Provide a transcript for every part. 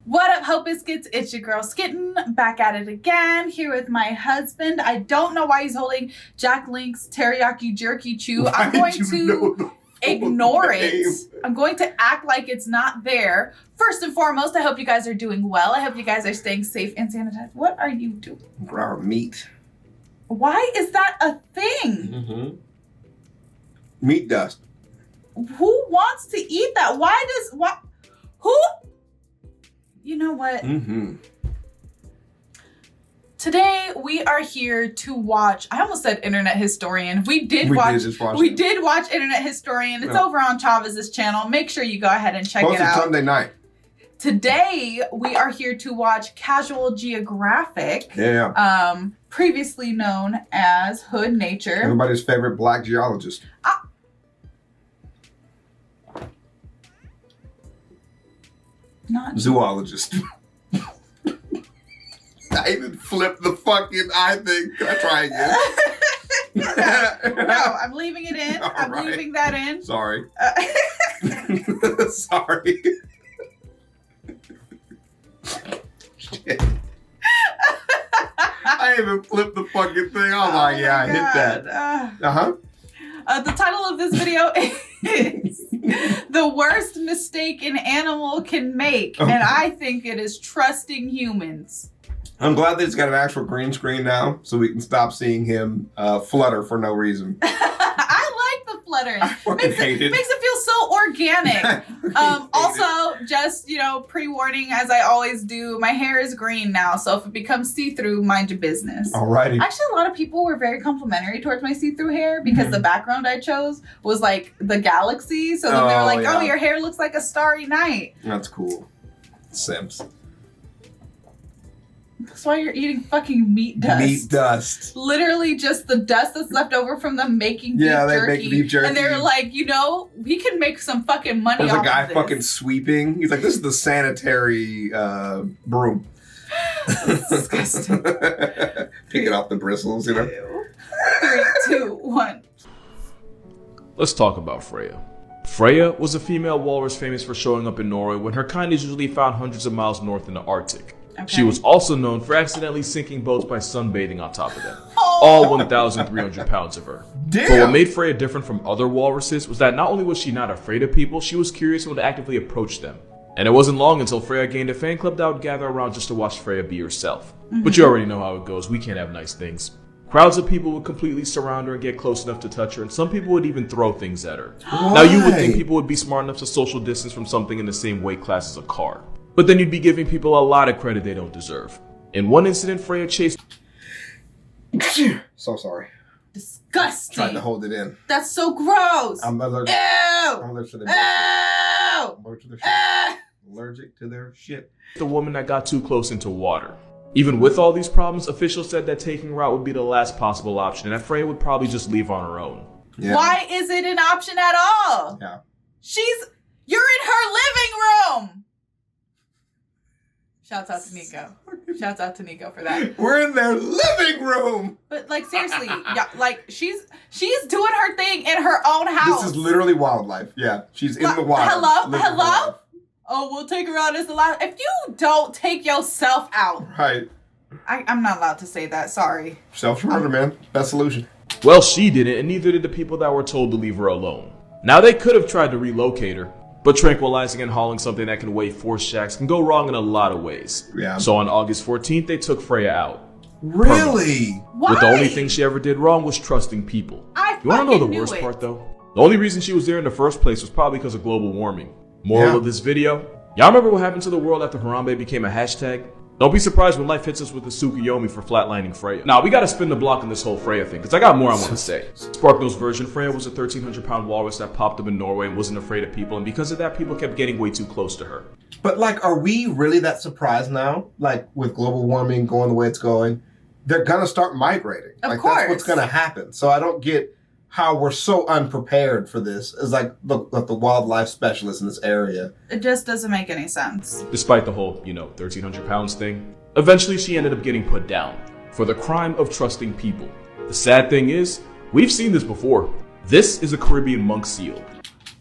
What up, Hope Biscuits? It's your girl Skitten, back at it again, here with my husband. I don't know why he's holding Jack Link's Teriyaki Jerky Chew. I'm going to ignore it. I'm going to act like it's not there. First and foremost, I hope you guys are doing well. I hope you guys are staying safe and sanitized. What are you doing? Our meat. Why is that a thing? Mm-hmm. Meat dust. Who wants to eat that? Who? You know what? Mm-hmm. Today we are here to watch. I almost said Internet Historian. We did watch Internet Historian. It's over on Chavezz's channel. Make sure you go ahead and check it out. Sunday night. Today we are here to watch Casual Geographic. Yeah. Previously known as Hood Nature. Everybody's favorite black geologist. Not zoologist. I even flipped the fucking I thing. Can I try again? No, I'm leaving it in. I'm leaving that in. Sorry. Sorry. Shit. I even flipped the fucking thing. Oh my God, I hit that. The title of this video is The Worst Mistake an Animal Can Make, and I think it is trusting humans. I'm glad that he's got an actual green screen now, so we can stop seeing him flutter for no reason. I like the fluttering. Makes it feel so organic. Also, just, pre-warning, as I always do, my hair is green now, so if it becomes see-through, mind your business. Alrighty. Actually, a lot of people were very complimentary towards my see-through hair because the background I chose was like the galaxy, so then they were like, oh, your hair looks like a starry night. That's cool. Simps. That's why you're eating fucking meat dust. Meat dust. Literally just the dust that's left over from them making beef jerky. Yeah, they make beef jerky. And they're like, we can make some fucking money There's off a guy of this. fucking sweeping. He's like, this is the sanitary broom. That's disgusting. Picking off the bristles, 3, 2, 1. Let's talk about Freya. Freya was a female walrus famous for showing up in Norway when her kind is usually found hundreds of miles north in the Arctic. Okay. She was also known for accidentally sinking boats by sunbathing on top of them. All 1,300 pounds of her. Damn. But what made Freya different from other walruses was that not only was she not afraid of people, she was curious and would actively approach them. And it wasn't long until Freya gained a fan club that would gather around just to watch Freya be herself. But you already know how it goes. We can't have nice things. Crowds of people would completely surround her and get close enough to touch her, and some people would even throw things at her. Now you would think people would be smart enough to social distance from something in the same weight class as a car. But then you'd be giving people a lot of credit they don't deserve. In one incident, Freya chased... So sorry. Disgusting. Tried to hold it in. That's so gross. I'm allergic. Ew. I'm allergic to their shit. Ew. Allergic to their shit. The woman that got too close into water. Even with all these problems, officials said that taking her out would be the last possible option, and that Freya would probably just leave on her own. Yeah. Why is it an option at all? Yeah. You're in her living room. Shouts out to Nico. Shouts out to Nico for that. We're in their living room. But seriously, she's doing her thing in her own house. This is literally wildlife. Yeah, she's in the wild. Hello. Oh, we'll take her out as the last. If you don't take yourself out, right? I'm not allowed to say that. Sorry. Self-surrender, man. Best solution. Well, she didn't, and neither did the people that were told to leave her alone. Now they could have tried to relocate her. But tranquilizing and hauling something that can weigh 4 shacks can go wrong in a lot of ways. Yeah. So on August 14th, they took Freya out. Really? Why? But the only thing she ever did wrong was trusting people. You want to know the worst part, though? The only reason she was there in the first place was probably because of global warming. Moral of this video, y'all remember what happened to the world after Harambe became a hashtag? Don't be surprised when life hits us with the Tsukuyomi for flatlining Freya. Now, we gotta spin the block on this whole Freya thing, because I got more I want to say. Sparkno's version, Freya was a 1,300-pound walrus that popped up in Norway and wasn't afraid of people, and because of that, people kept getting way too close to her. But, are we really that surprised now? With global warming going the way it's going, they're gonna start migrating. Of course. That's what's gonna happen. So I don't get how we're so unprepared for this as the wildlife specialist in this area. It just doesn't make any sense. Despite the whole, 1,300 pounds thing, eventually she ended up getting put down for the crime of trusting people. The sad thing is, we've seen this before. This is a Caribbean monk seal.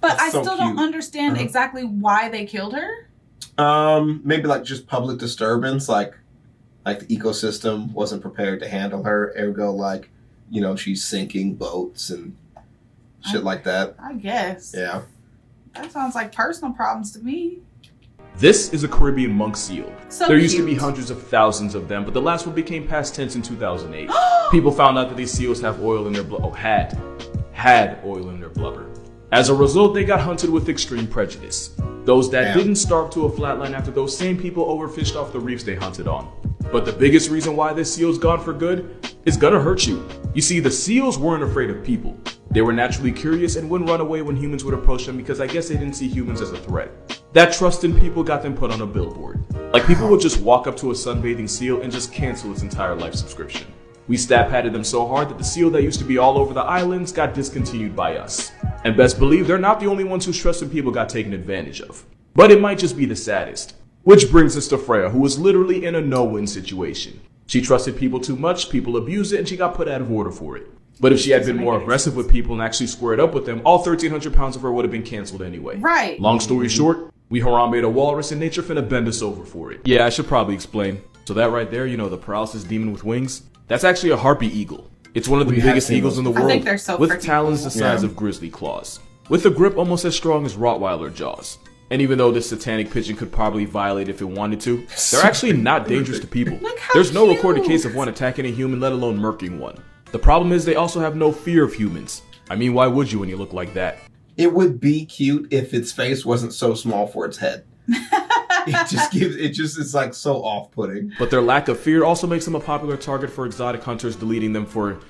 But I still don't understand exactly why they killed her. Maybe like just public disturbance, like the ecosystem wasn't prepared to handle her. Ergo, like, you know, she's sinking boats and shit like that. I guess. Yeah. That sounds like personal problems to me. This is a Caribbean monk seal. So there used to cute. be hundreds of thousands of them, but the last one became past tense in 2008. People found out that these seals have oil in their blood. Oh, had oil in their blubber. As a result, they got hunted with extreme prejudice. Those that didn't starve to a flatline after those same people overfished off the reefs they hunted on. But the biggest reason why this seal's gone for good is gonna hurt you. You see, the seals weren't afraid of people. They were naturally curious and wouldn't run away when humans would approach them because I guess they didn't see humans as a threat. That trust in people got them put on a billboard. Like, people would just walk up to a sunbathing seal and just cancel its entire life subscription. We stat padded them so hard that the seal that used to be all over the islands got discontinued by us. And best believe they're not the only ones whose trust in people got taken advantage of. But it might just be the saddest. Which brings us to Freya, who was literally in a no-win situation. She trusted people too much, people abused it, and she got put out of order for it. But if she had been more aggressive with people and actually squared up with them, all 1,300 pounds of her would have been canceled anyway. Right. Long story short, we Harambe'd a walrus and nature finna bend us over for it. Yeah, I should probably explain. So that right there, you know, the paralysis demon with wings? That's actually a Harpy eagle. It's one of the biggest eagles in the world, I think they're so with freaking talons cool. the size of grizzly claws, with a grip almost as strong as Rottweiler jaws. And even though this satanic pigeon could probably violate if it wanted to, they're actually not dangerous to people. Look how There's no cute. recorded case of one attacking a human, let alone murking one. The problem is they also have no fear of humans. I mean, why would you when you look like that? It would be cute if its face wasn't so small for its head. It's like so off-putting. But their lack of fear also makes them a popular target for exotic hunters, deleting them for,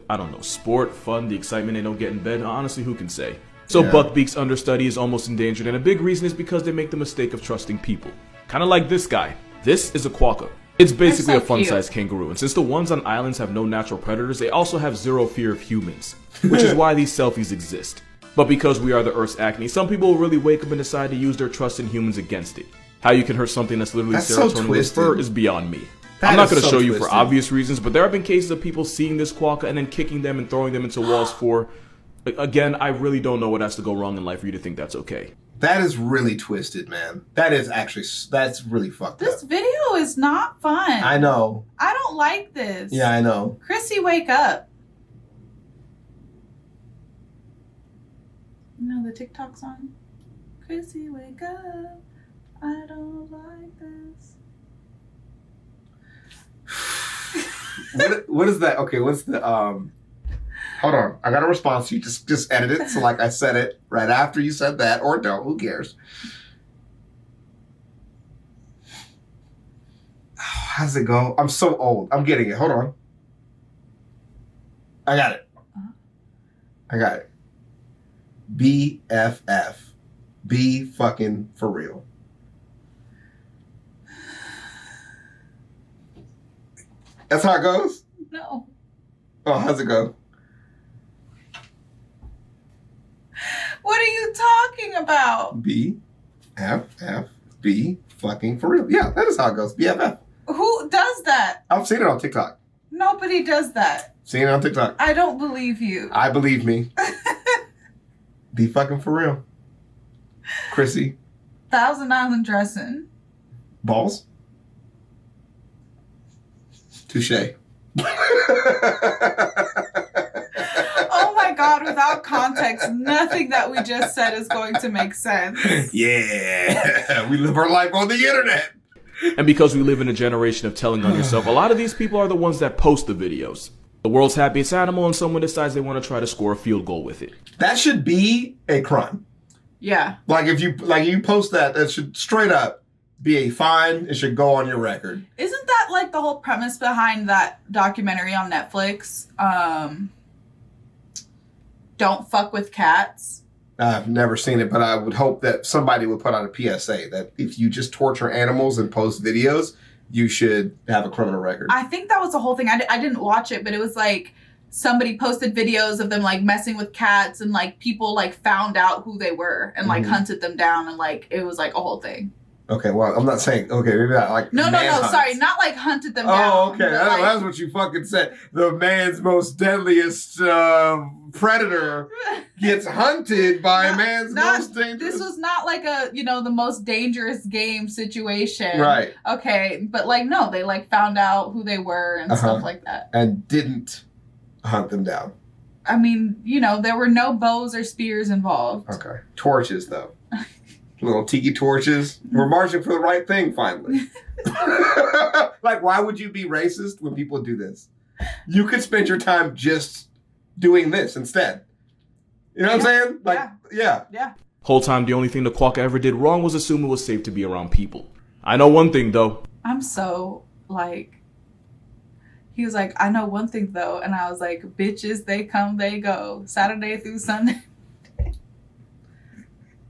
I don't know, sport, fun, the excitement they don't get in bed. Honestly, who can say? So Buckbeak's understudy is almost endangered, and a big reason is because they make the mistake of trusting people. Kind of like this guy. This is a quokka. It's basically so a fun-sized kangaroo, and since the ones on islands have no natural predators, they also have zero fear of humans, which is why these selfies exist. But because we are the Earth's acne, some people will really wake up and decide to use their trust in humans against it. How you can hurt something that's literally serotonin with fur is beyond me. I'm not going to show you for obvious reasons, but there have been cases of people seeing this quokka and then kicking them and throwing them into walls for... Again, I really don't know what has to go wrong in life for you to think that's okay. That is really twisted, man. That's really fucked up. This video is not fun. I know. I don't like this. Yeah, I know. Chrissy, wake up. You know the TikTok song? Chrissy, wake up. I don't like this. What is that? Okay, what's the hold on. I got a response to you. Just edit it so like I said it right after you said that, or don't. Who cares? Oh, how does it go? I'm so old. I'm getting it. Hold on. I got it. I got it. BFF. Be fucking for real. That's how it goes? No. Oh, how's it go? What are you talking about? BFF. Be fucking for real. Yeah, that is how it goes. BFF. Who does that? I've seen it on TikTok. Nobody does that. Seen it on TikTok. I don't believe you. I believe me. Be fucking for real. Chrissy. Thousand Island dressing. Balls. Touche. Oh my God, without context, nothing that we just said is going to make sense. Yeah. We live our life on the internet. And because we live in a generation of telling on yourself, a lot of these people are the ones that post the videos. The world's happiest animal, and someone decides they want to try to score a field goal with it. That should be a crime. Yeah. Like if you post that, that should straight up be a fine. It should go on your record. Isn't that like the whole premise behind that documentary on Netflix? Don't fuck with cats. I've never seen it, but I would hope that somebody would put out a PSA that if you just torture animals and post videos, you should have a criminal record. I think that was the whole thing. I didn't watch it, but it was like somebody posted videos of them like messing with cats, and like people like found out who they were and like hunted them down, and like it was like a whole thing. Okay, well, I'm not saying, okay, maybe not like No, manhunt. sorry, not like hunted them down. Oh, okay, but, like, that's what you fucking said. The man's most deadliest predator gets hunted by man's most dangerous. This was not like a, the most dangerous game situation. Right. Okay, but like, no, they like found out who they were and stuff like that. And didn't hunt them down. I mean, there were no bows or spears involved. Okay. Torches, though. Little tiki torches. We're marching for the right thing, finally. Like, why would you be racist when people do this? You could spend your time just doing this instead. You know what I'm saying? Like, yeah. Whole time, the only thing the Quokka ever did wrong was assume it was safe to be around people. I know one thing, though. I'm so, like... He was like, I know one thing, though. And I was like, bitches, they come, they go. Saturday through Sunday.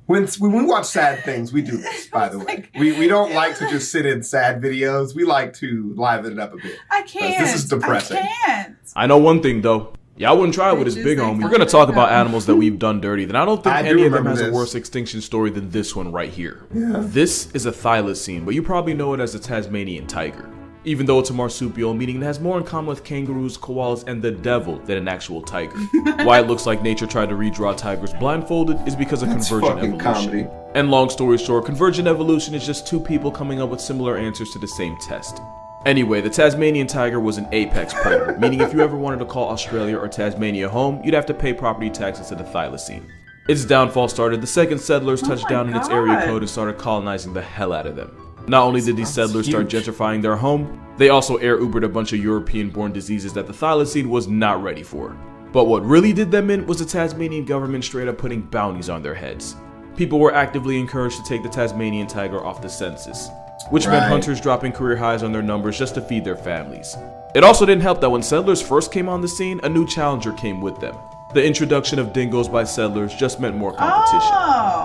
When we watch sad things, we do this, by the way. Like, we don't like to just sit in sad videos. We like to liven it up a bit. I can't. This is depressing. I can't. I know one thing, though. Y'all wouldn't try it with his big homie. We're going to talk about animals that we've done dirty. Then I don't think any of them has a worse extinction story than this one right here. Yeah. This is a thylacine, but you probably know it as a Tasmanian tiger. Even though it's a marsupial, meaning it has more in common with kangaroos, koalas, and the devil than an actual tiger. Why it looks like nature tried to redraw tigers blindfolded is because of convergent evolution. Comedy. And long story short, convergent evolution is just two people coming up with similar answers to the same test. Anyway, the Tasmanian tiger was an apex predator, meaning if you ever wanted to call Australia or Tasmania home, you'd have to pay property taxes to the thylacine. Its downfall started the second settlers touched down in its area code and started colonizing the hell out of them. Not only did these settlers start gentrifying their home, they also air Ubered a bunch of European-born diseases that the thylacine was not ready for. But what really did them in was the Tasmanian government straight up putting bounties on their heads. People were actively encouraged to take the Tasmanian tiger off the census, which meant hunters dropping career highs on their numbers just to feed their families. It also didn't help that when settlers first came on the scene, a new challenger came with them. The introduction of dingoes by settlers just meant more competition.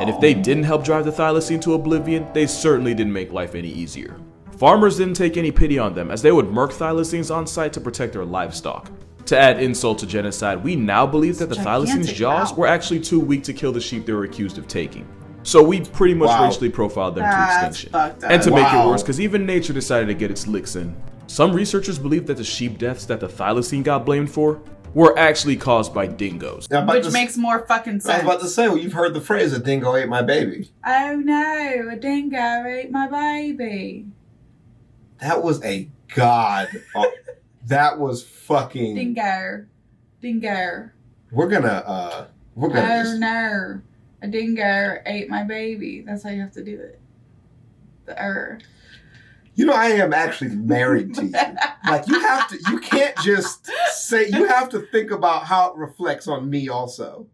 And if they didn't help drive the thylacine to oblivion, they certainly didn't make life any easier. Farmers didn't take any pity on them, as they would murk thylacines on site to protect their livestock. To add insult to genocide, we now believe that the thylacine's jaws were actually too weak to kill the sheep they were accused of taking. So we pretty much racially profiled them to extinction. And to make it worse, because even nature decided to get its licks in. Some researchers believe that the sheep deaths that the thylacine got blamed for were actually caused by dingoes. Which makes more fucking sense. I was about to say, well, you've heard the phrase, a dingo ate my baby. Oh no, a dingo ate my baby. That was a god. That was fucking... Dingo. We're gonna Oh no, a dingo ate my baby. That's how you have to do it. You know, I am actually married to you. Like, you can't just say, you have to think about how it reflects on me also.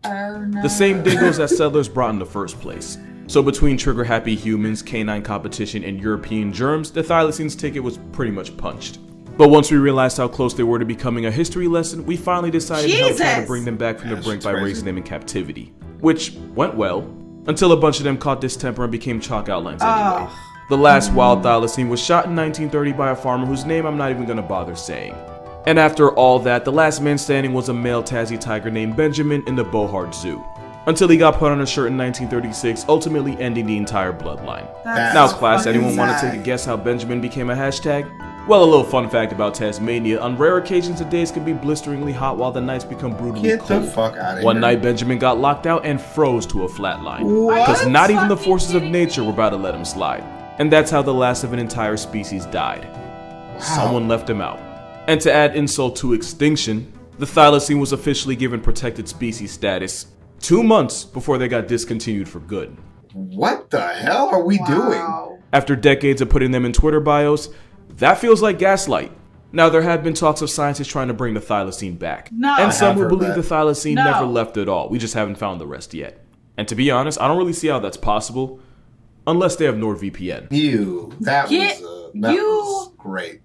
Oh no. The same dingoes that settlers brought in the first place. So between trigger-happy humans, canine competition, and European germs, the thylacine's ticket was pretty much punched. But once we realized how close they were to becoming a history lesson, we finally decided to help try to bring them back from the brink by raising them in captivity. Which went well, until a bunch of them caught distemper and became chalk outlines anyway. The last wild thylacine was shot in 1930 by a farmer whose name I'm not even gonna bother saying. And after all that, the last man standing was a male Tassie tiger named Benjamin in the Bohart Zoo. Until he got put on a shirt in 1936, ultimately ending the entire bloodline. Now class, anyone want to take a guess how Benjamin became a hashtag? Well, a little fun fact about Tasmania, on rare occasions the days can be blisteringly hot while the nights become brutally cold. Get the fuck out of here. One night Benjamin got locked out and froze to a flat line. Because not even the forces of nature were about to let him slide. And that's how the last of an entire species died. Someone left him out. And to add insult to extinction, the thylacine was officially given protected species status 2 months before they got discontinued for good. What the hell are we doing? After decades of putting them in Twitter bios, that feels like gaslight. Now, there have been talks of scientists trying to bring the thylacine back. And some who believe the thylacine never left at all. We just haven't found the rest yet. And to be honest, I don't really see how that's possible, unless they have NordVPN. That was great.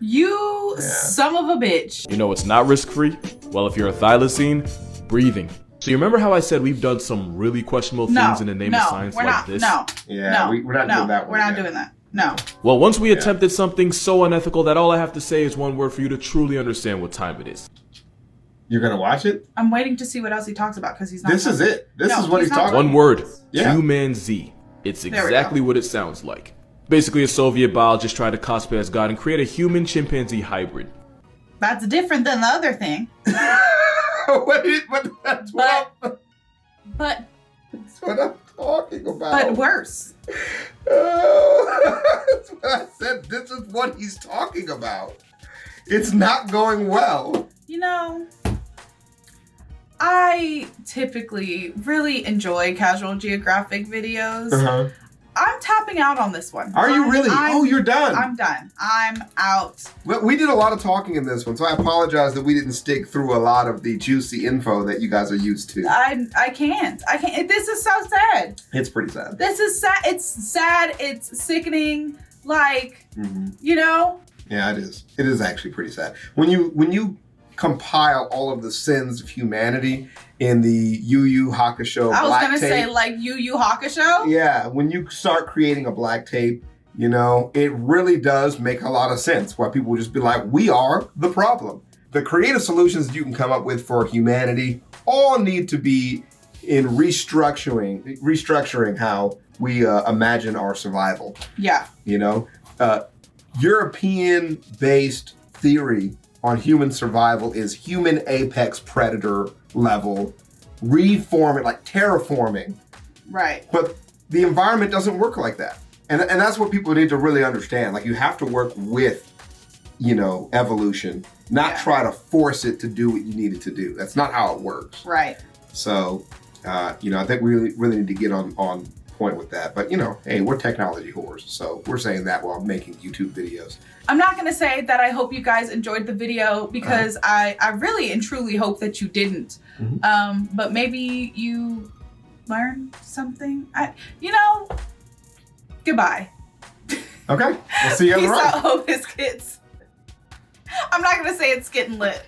You son of a bitch. You know what's not risk-free? Well, if you're a thylacine, breathing. So you remember how I said we've done some really questionable things in the name of science like this? We're not doing that one. We're not doing that. No. Well, once we attempted something so unethical that all I have to say is one word for you to truly understand what time it is. You're gonna watch it? I'm waiting to see what else he talks about because he's not. This is it. This is what he's talking about. One word. Yeah. Human Z. It's exactly what it sounds like. Basically, a Soviet biologist tried to cosplay as God and create a human-chimpanzee hybrid. That's different than the other thing. But That's what I'm talking about. But worse. That's what I said. This is what he's talking about. It's not going well. You know, I typically really enjoy casual Geographic videos. Uh-huh. I'm tapping out on this one. Are you really? You're done. I'm done. I'm out. Well, we did a lot of talking in this one, so I apologize that we didn't stick through a lot of the juicy info that you guys are used to. I can't. This is so sad. It's pretty sad. This is sad. It's sad. It's sickening. Like, you know? Yeah, it is. It is actually pretty sad. When you compile all of the sins of humanity in the Yu Yu Hakusho I was black going to tape, say like Yu Yu Hakusho. yeah, when you start creating a black tape, you know, it really does make a lot of sense why people will just be like, we are the problem. The creative solutions that you can come up with for humanity all need to be in restructuring how we imagine our survival. Yeah. You know, European-based theory on human survival is human apex predator level, reforming, like terraforming. Right. But the environment doesn't work like that. And that's what people need to really understand. Like, you have to work with, you know, evolution, not try to force it to do what you need it to do. That's not how it works. Right. So, you know, I think we really need to get on point with that. But, you know, hey, we're technology whores. So we're saying that while making YouTube videos. I'm not going to say that I hope you guys enjoyed the video because I really and truly hope that you didn't. But maybe you learned something. You know, goodbye. Okay. We'll see you on the Peace road. out, Hocus Kids. I'm not going to say it's getting lit.